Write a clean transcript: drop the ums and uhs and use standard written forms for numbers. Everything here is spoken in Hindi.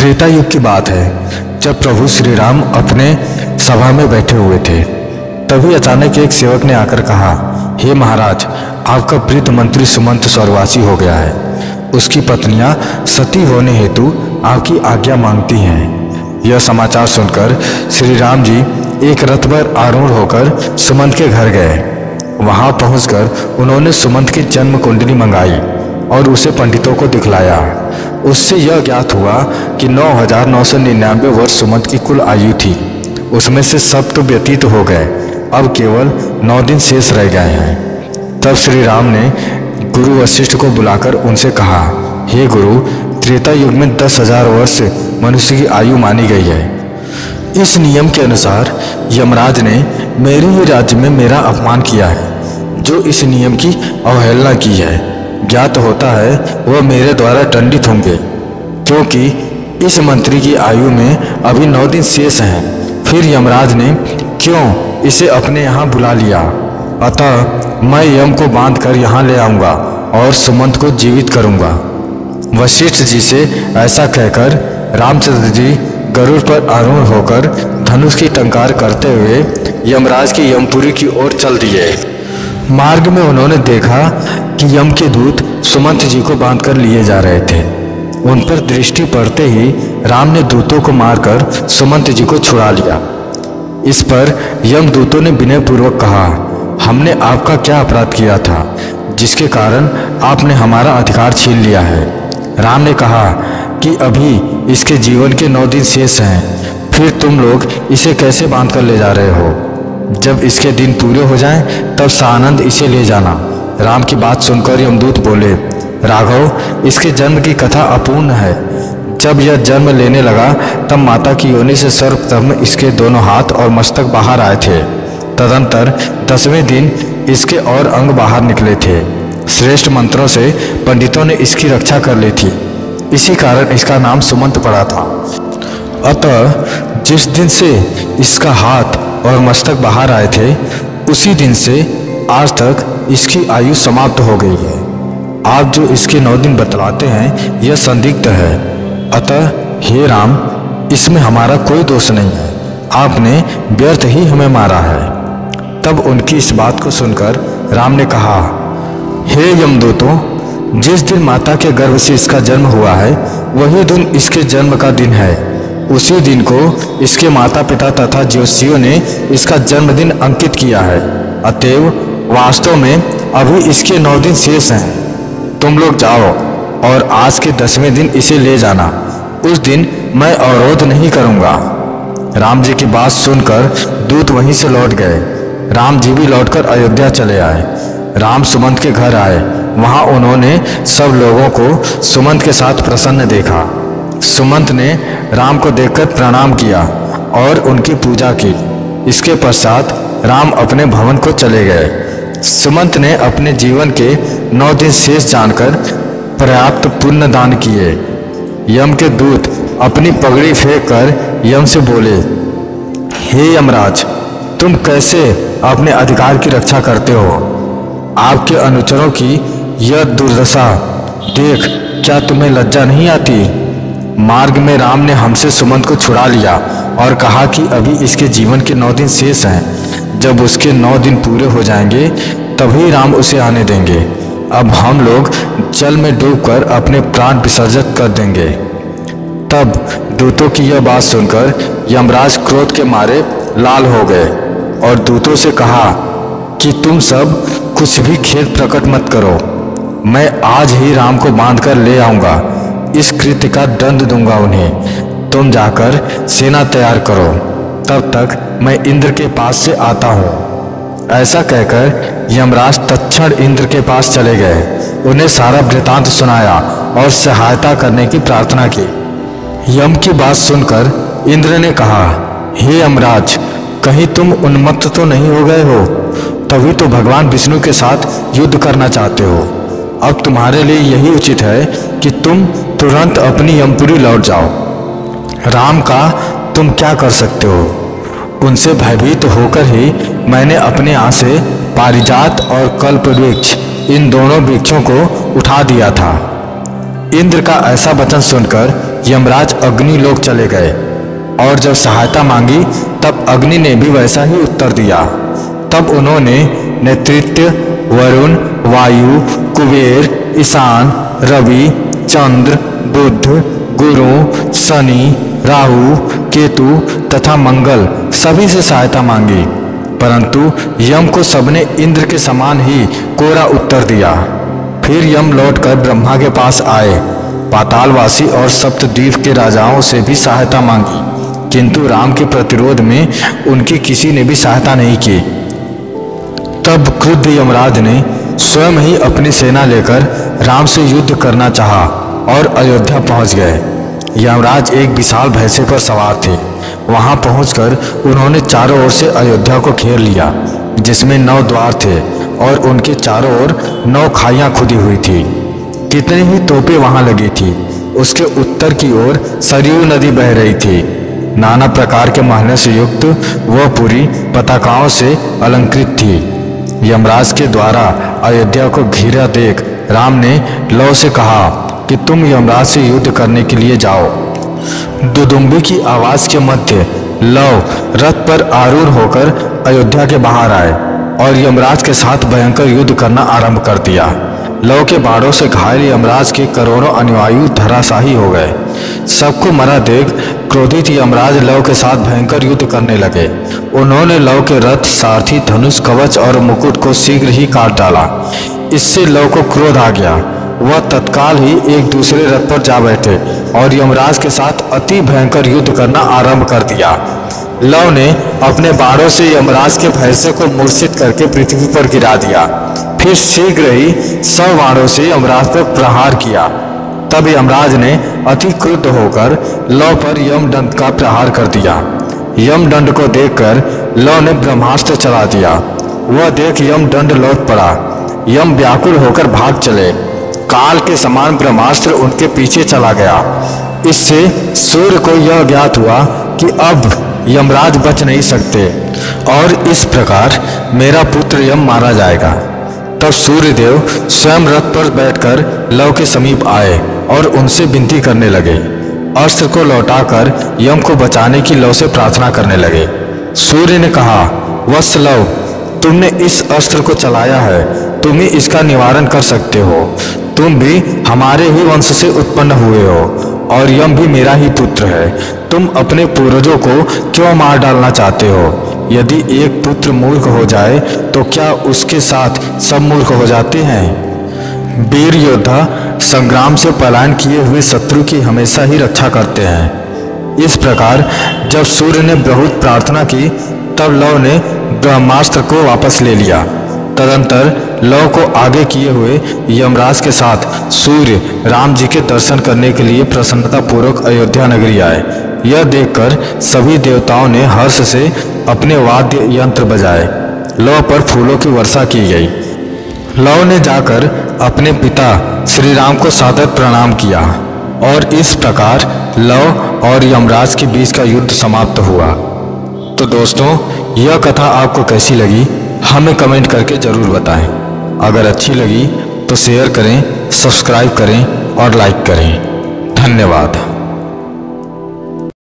त्रेता युग की बात है, जब प्रभु श्री राम अपने सभा में बैठे हुए थे। तभी अचानक एक सेवक ने आकर कहा, हे महाराज, आपका वृद्ध मंत्री सुमंत स्वर्गवासी हो गया है। उसकी पत्नियां सती होने हेतु आपकी आज्ञा मांगती हैं। यह समाचार सुनकर श्री राम जी एक रथ पर आरूढ़ होकर सुमंत के घर गए। वहां पहुंचकर उन्होंने सुमंत की जन्म कुंडली मंगाई और उसे पंडितों को दिखलाया। उससे यह ज्ञात हुआ कि 9,999 वर्ष सुमंत की कुल आयु थी। उसमें से सब तो व्यतीत हो गए, अब केवल 9 दिन शेष रह गए हैं। तब श्री राम ने गुरु वशिष्ठ को बुलाकर उनसे कहा, हे गुरु, त्रेता युग में 10,000 वर्ष मनुष्य की आयु मानी गई है। इस नियम के अनुसार यमराज ने मेरे ही राज्य में मेरा अपमान किया है। जो इस नियम की अवहेलना की है, ज्ञात होता है वह मेरे द्वारा दंडित होंगे, क्योंकि इस मंत्री की आयु में अभी 9 दिन शेष हैं। फिर यमराज ने क्यों इसे अपने यहाँ बुला लिया। अतः मैं यम को बांधकर यहाँ ले आऊँगा और सुमंत को जीवित करूँगा। वशिष्ठ जी से ऐसा कहकर रामचंद्र जी गरुड़ पर आरूढ़ होकर धनुष की टंकार करते हुए यमराज की यमपुरी की ओर चल दिए। मार्ग में उन्होंने देखा कि यम के दूत सुमंत जी को बांधकर लिए जा रहे थे। उन पर दृष्टि पड़ते ही राम ने दूतों को मारकर सुमंत जी को छुड़ा लिया। इस पर यम दूतों ने विनयपूर्वक कहा, हमने आपका क्या अपराध किया था जिसके कारण आपने हमारा अधिकार छीन लिया है। राम ने कहा कि अभी इसके जीवन के 9 दिन शेष हैं, फिर तुम लोग इसे कैसे बांध कर ले जा रहे हो। जब इसके दिन पूरे हो जाएं, तब सानंद इसे ले जाना। राम की बात सुनकर यमदूत बोले, राघव, इसके जन्म की कथा अपूर्ण है। जब यह जन्म लेने लगा तब माता की योनि से सर्वप्रथम इसके दोनों हाथ और मस्तक बाहर आए थे। तदंतर 10वें दिन इसके और अंग बाहर निकले थे। श्रेष्ठ मंत्रों से पंडितों ने इसकी रक्षा कर ली थी, इसी कारण इसका नाम सुमंत पड़ा था। अतः जिस दिन से इसका हाथ और मस्तक बाहर आए थे, उसी दिन से आज तक इसकी आयु समाप्त हो गई है। आप जो इसके 9 दिन बतलाते हैं, यह संदिग्ध है। अतः हे राम, इसमें हमारा कोई दोष नहीं है। आपने व्यर्थ ही हमें मारा है। तब उनकी इस बात को सुनकर राम ने कहा, हे यमदूतों, जिस दिन माता के गर्भ से इसका जन्म हुआ है, वही दिन इसके जन्म का दिन है। उसी दिन को इसके माता पिता तथा ज्योतिषियों ने इसका जन्मदिन अंकित किया है। अतएव वास्तव में अभी इसके 9 दिन शेष हैं। तुम लोग जाओ और आज के 10वें दिन इसे ले जाना। उस दिन मैं अवरोध नहीं करूँगा। राम जी की बात सुनकर दूत वहीं से लौट गए। राम जी भी लौटकर अयोध्या चले आए। राम सुमंत के घर आए। वहाँ उन्होंने सब लोगों को सुमंत के साथ प्रसन्न देखा। सुमंत ने राम को देखकर प्रणाम किया और उनकी पूजा की। इसके पश्चात राम अपने भवन को चले गए। सुमंत ने अपने जीवन के 9 दिन शेष जानकर पर्याप्त पुण्य दान किए। यम के दूत अपनी पगड़ी फेंक कर यम से बोले, हे यमराज, तुम कैसे अपने अधिकार की रक्षा करते हो। आपके अनुचरों की यह दुर्दशा देख क्या तुम्हें लज्जा नहीं आती। मार्ग में राम ने हमसे सुमंत को छुड़ा लिया और कहा कि अभी इसके जीवन के 9 दिन शेष हैं। जब उसके 9 दिन पूरे हो जाएंगे तभी राम उसे आने देंगे। अब हम लोग जल में डूबकर अपने प्राण विसर्जित कर देंगे। तब दूतों की यह बात सुनकर यमराज क्रोध के मारे लाल हो गए और दूतों से कहा कि तुम सब कुछ भी खेद प्रकट मत करो। मैं आज ही राम को बांधकर ले आऊँगा। इस कृत्य का दंड दूंगा उन्हें। तुम जाकर सेना तैयार करो, तब तक मैं इंद्र के पास से आता हूँ। ऐसा कहकर यमराज तत्क्षण इंद्र के पास चले गए। उन्हें सारा वृतांत सुनाया और सहायता करने की प्रार्थना की। यम की बात सुनकर इंद्र ने कहा, हे यमराज, कहीं तुम उन्मत्त तो नहीं हो गए हो। तभी तो भगवान विष्णु के साथ युद्ध करना चाहते हो। अब तुम्हारे लिए यही उचित है कि तुम तुरंत अपनी यमपुरी लौट जाओ। राम का तुम क्या कर सकते हो। उनसे भयभीत होकर ही मैंने अपने यहाँ से पारिजात और कल्प वृक्ष, इन दोनों वृक्षों को उठा दिया था। इंद्र का ऐसा वचन सुनकर यमराज अग्निलोक चले गए और जब सहायता मांगी तब अग्नि ने भी वैसा ही उत्तर दिया। तब उन्होंने नेतृत्व, वरुण, वायु, कुबेर, ईशान, रवि, चंद्र, बुध, गुरु, शनि, राहु, केतु तथा मंगल सभी से सहायता मांगी, परंतु यम को सबने इंद्र के समान ही कोरा उत्तर दिया। फिर यम लौटकर ब्रह्मा के पास आए, पातालवासी और सप्तद्वीप के राजाओं से भी सहायता मांगी, किंतु राम के प्रतिरोध में उनकी किसी ने भी सहायता नहीं की। तब क्रुद्ध यमराज ने स्वयं ही अपनी सेना लेकर राम से युद्ध करना चाहा और अयोध्या पहुंच गए। यमराज एक विशाल भैंसे पर सवार थे। वहां पहुंचकर उन्होंने चारों ओर से अयोध्या को घेर लिया, जिसमें 9 द्वार थे और उनके चारों ओर 9 खाइयां खुदी हुई थी। कितनी ही तोपें वहां लगी थी। उसके उत्तर की ओर सरयू नदी बह रही थी। नाना प्रकार के महलों से युक्त वह पुरी पताकाओं से अलंकृत थी। यमराज के द्वारा अयोध्या को घिरा देख राम ने लव से कहा कि तुम यमराज से युद्ध करने के लिए जाओ। दुदुम्बी की आवाज के मध्य लव रथ पर आरूढ़ होकर अयोध्या के बाहर आए और यमराज के साथ भयंकर युद्ध करना आरंभ कर दिया। लव के बाणों से घायल यमराज के करोड़ों अनुयायी धराशायी हो गए। सबको मरा देख क्रोधित यमराज लव के साथ भयंकर युद्ध करने लगे। उन्होंने लव के रथ, सारथी, धनुष, कवच और मुकुट को शीघ्र ही काट डाला। इससे लव को क्रोध आ गया। वह तत्काल ही एक दूसरे रथ पर जा बैठे और यमराज के साथ अति भयंकर युद्ध करना आरंभ कर दिया। लव ने अपने बाणों से यमराज के भैंसे को मूर्छित करके पृथ्वी पर गिरा दिया। फिर शीघ्र ही 100 बाणों से यमराज पर प्रहार किया। तब यमराज ने अति क्रुद्ध होकर लव पर यमदंड का प्रहार कर दिया। यमदंड को देखकर लव ने ब्रह्मास्त्र चला दिया। वह देख यमदंड लौट पड़ा। यम व्याकुल होकर भाग चले। काल के समान ब्रह्मास्त्र उनके पीछे चला गया। इससे सूर्य को यह ज्ञात हुआ कि अब यमराज बच नहीं सकते और इस प्रकार मेरा पुत्र यम मारा जाएगा। तब सूर्यदेव स्वयं रथ पर बैठकर लव के समीप आए और उनसे विनती करने लगे। अस्त्र को लौटाकर यम को बचाने की लव से प्रार्थना करने लगे। सूर्य ने कहा, वत्स लव, तुमने इस अस्त्र को चलाया है, तुम ही इसका निवारण कर सकते हो। तुम भी हमारे ही वंश से उत्पन्न हुए हो और यम भी मेरा ही पुत्र है। तुम अपने पूर्वजों को क्यों मार डालना चाहते हो? यदि एक पुत्र मूर्ख हो जाए तो क्या उसके साथ सब मूर्ख हो जाते हैं? वीर योद्धा संग्राम से पलायन किए हुए शत्रु की हमेशा ही रक्षा करते हैं। इस प्रकार जब सूर्य ने बहुत प्रार्थना की तब लव ने ब्रह्मास्त्र को वापस ले लिया। तदंतर लव को आगे किए हुए यमराज के साथ सूर्य राम जी के दर्शन करने के लिए प्रसन्नता पूर्वक अयोध्या नगरी आए। यह देखकर सभी देवताओं ने हर्ष से अपने वाद्य यंत्र बजाए। लव पर फूलों की वर्षा की गई। लव ने जाकर अपने पिता श्री राम को सादर प्रणाम किया और इस प्रकार लव और यमराज के बीच का युद्ध समाप्त हुआ। तो दोस्तों, यह कथा आपको कैसी लगी हमें कमेंट करके ज़रूर बताएं। अगर अच्छी लगी तो शेयर करें, सब्सक्राइब करें और लाइक करें। धन्यवाद।